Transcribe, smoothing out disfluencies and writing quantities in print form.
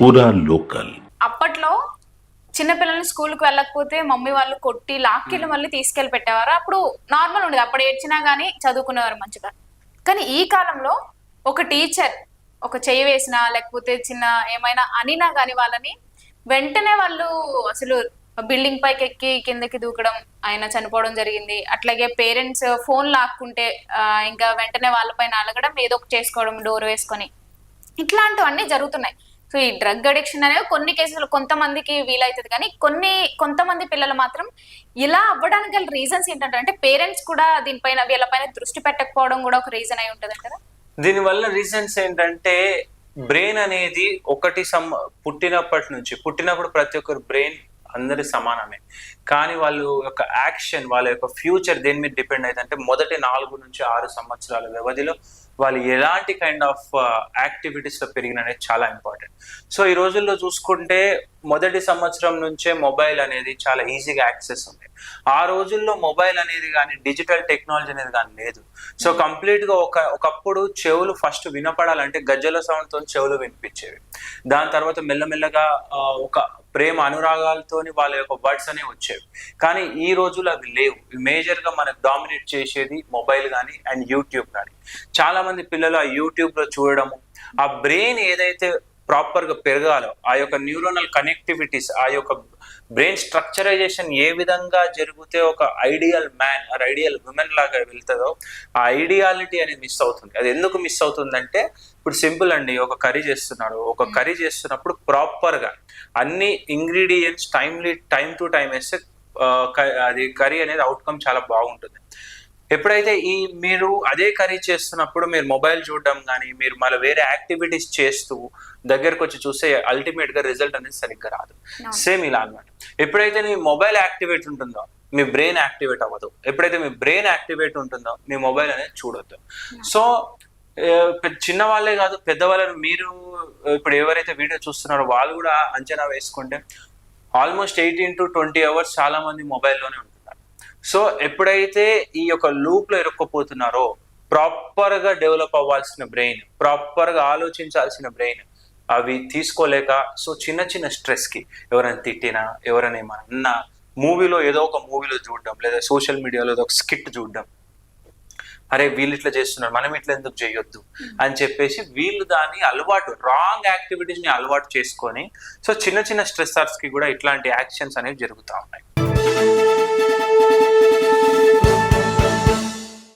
పూరా లోకల్. అప్పట్లో చిన్నపిల్లల్ని స్కూల్కి వెళ్ళకపోతే మమ్మీ వాళ్ళు కొట్టి లాక్కెళ్ళి మళ్ళీ తీసుకెళ్లి పెట్టేవారు. అప్పుడు నార్మల్ ఉండేది, అప్పుడు ఏడ్చినా గానీ చదువుకునేవారు మంచిగా. కానీ ఈ కాలంలో ఒక టీచర్ ఒక చెయ్యి వేసినా లేకపోతే చిన్న ఏమైనా అనినా గానీ వాళ్ళని వెంటనే వాళ్ళు అసలు బిల్డింగ్ పైకి ఎక్కి కిందకి దూకడం, ఆయన చనిపోవడం జరిగింది. అట్లాగే పేరెంట్స్ ఫోన్ లాక్కుంటే ఇంకా వెంటనే వాళ్ళపైన అలగడం, ఏదో ఒకటి చేసుకోవడం డోర్ వేసుకొని, ఇట్లాంటివన్నీ జరుగుతున్నాయి. సో ఈ డ్రగ్ అడిక్షన్ అనేది కొన్ని కేసులు కొంతమందికి వీలవుతుంది, కానీ కొంతమంది పిల్లలు మాత్రం ఇలా అవ్వడానికి గల రీజన్స్ ఏంటంటే, అంటే పేరెంట్స్ కూడా దీనిపైన వీళ్ళపైన దృష్టి పెట్టకపోవడం కూడా ఒక రీజన్ అయి ఉంటుంది కదా. దీనివల్ల రీజన్స్ ఏంటంటే, బ్రెయిన్ అనేది పుట్టినప్పుడు ప్రతి ఒక్కరు బ్రెయిన్ అందరి సమానమే, కానీ వాళ్ళు యొక్క యాక్షన్, వాళ్ళ యొక్క ఫ్యూచర్ దేని మీద డిపెండ్ అవుతుందంటే మొదటి 4 నుంచి 6 సంవత్సరాల వ్యవధిలో వాళ్ళు ఎలాంటి కైండ్ ఆఫ్ యాక్టివిటీస్ లో పెరిగిన అనేది చాలా ఇంపార్టెంట్. సో ఈ రోజుల్లో చూసుకుంటే మొదటి సంవత్సరం నుంచే మొబైల్ అనేది చాలా ఈజీగా యాక్సెస్ ఉంది. ఆ రోజుల్లో మొబైల్ అనేది కానీ డిజిటల్ టెక్నాలజీ అనేది కానీ లేదు. సో కంప్లీట్ గా ఒకప్పుడు చెవులు ఫస్ట్ వినపడాలంటే గజ్జల సౌండ్ తో చెవులు వినిపించేవి. దాని తర్వాత మెల్లమెల్లగా ఒక ప్రేమ అనురాగాలతోని వాళ్ళ యొక్క వర్డ్స్ అనేవి వచ్చేవి. కానీ ఈ రోజులు అవి లేవు. మేజర్ గా మనకు డామినేట్ చేసేది మొబైల్ కానీ అండ్ యూట్యూబ్ కానీ. చాలా మంది పిల్లలు ఆ యూట్యూబ్ లో చూడడము, ఆ బ్రెయిన్ ఏదైతే ప్రాపర్ గా పెరగాలో, ఆ యొక్క న్యూరోనల్ కనెక్టివిటీస్, ఆ యొక్క బ్రెయిన్ స్ట్రక్చరైజేషన్ ఏ విధంగా జరిగితే ఒక ideal man or ideal women లాగా వెళ్తుందో, ఆ ఐడియాలిటీ అనేది మిస్ అవుతుంది. అది ఎందుకు మిస్ అవుతుందంటే, ఇప్పుడు సింపుల్ అండి, ఒక కర్రీ చేస్తున్నప్పుడు ప్రాపర్ గా అన్ని ఇంగ్రీడియంట్స్ టైం టు టైం వేస్తే అది కర్రీ అనేది అవుట్కమ్ చాలా బాగుంటుంది. ఎప్పుడైతే మీరు అదే కర్రీ చేస్తున్నప్పుడు మీరు మొబైల్ చూడడం కానీ, మీరు మళ్ళీ వేరే యాక్టివిటీస్ చేస్తూ దగ్గరకు వచ్చి చూస్తే అల్టిమేట్ గా రిజల్ట్ అనేది సరిగ్గా రాదు. సేమ్ ఇలా అన్నమాట. ఎప్పుడైతే మీ మొబైల్ యాక్టివేట్ ఉంటుందో మీ బ్రెయిన్ యాక్టివేట్ అవ్వదు. ఎప్పుడైతే మీ బ్రెయిన్ యాక్టివేట్ ఉంటుందో మీ మొబైల్ అనేది చూడొద్దు. సో చిన్న వాళ్ళే కాదు, పెద్దవాళ్ళని మీరు ఇప్పుడు ఎవరైతే వీడియో చూస్తున్నారో వాళ్ళు కూడా అంచనా వేసుకుంటే ఆల్మోస్ట్ 18 to 20 అవర్స్ చాలా మంది మొబైల్లోనే ఉంటున్నారు. సో ఎప్పుడైతే ఈ యొక్క లూప్ లో ఇరుక్కుపోతున్నారో, ప్రాపర్ గా డెవలప్ అవ్వాల్సిన బ్రెయిన్, ప్రాపర్ గా ఆలోచించాల్సిన బ్రెయిన్ అవి తీసుకోలేక, సో చిన్న స్ట్రెస్ కి ఎవరైనా తిట్టినా, ఎవరైనా ఏమన్నా మూవీలో ఏదో ఒక మూవీలో చూడడం, లేదా సోషల్ మీడియాలో ఏదో ఒక స్కిట్ చూడడం, అరే వీళ్ళు ఇట్లా చేస్తున్నారు మనం ఇట్లా ఎందుకు చేయొద్దు అని చెప్పేసి వీళ్ళు దాన్ని రాంగ్ యాక్టివిటీస్ ని అలవాటు చేసుకొని, సో చిన్న స్ట్రెస్సర్స్ కి కూడా ఇట్లాంటి యాక్షన్స్ అనేవి జరుగుతూ ఉన్నాయి.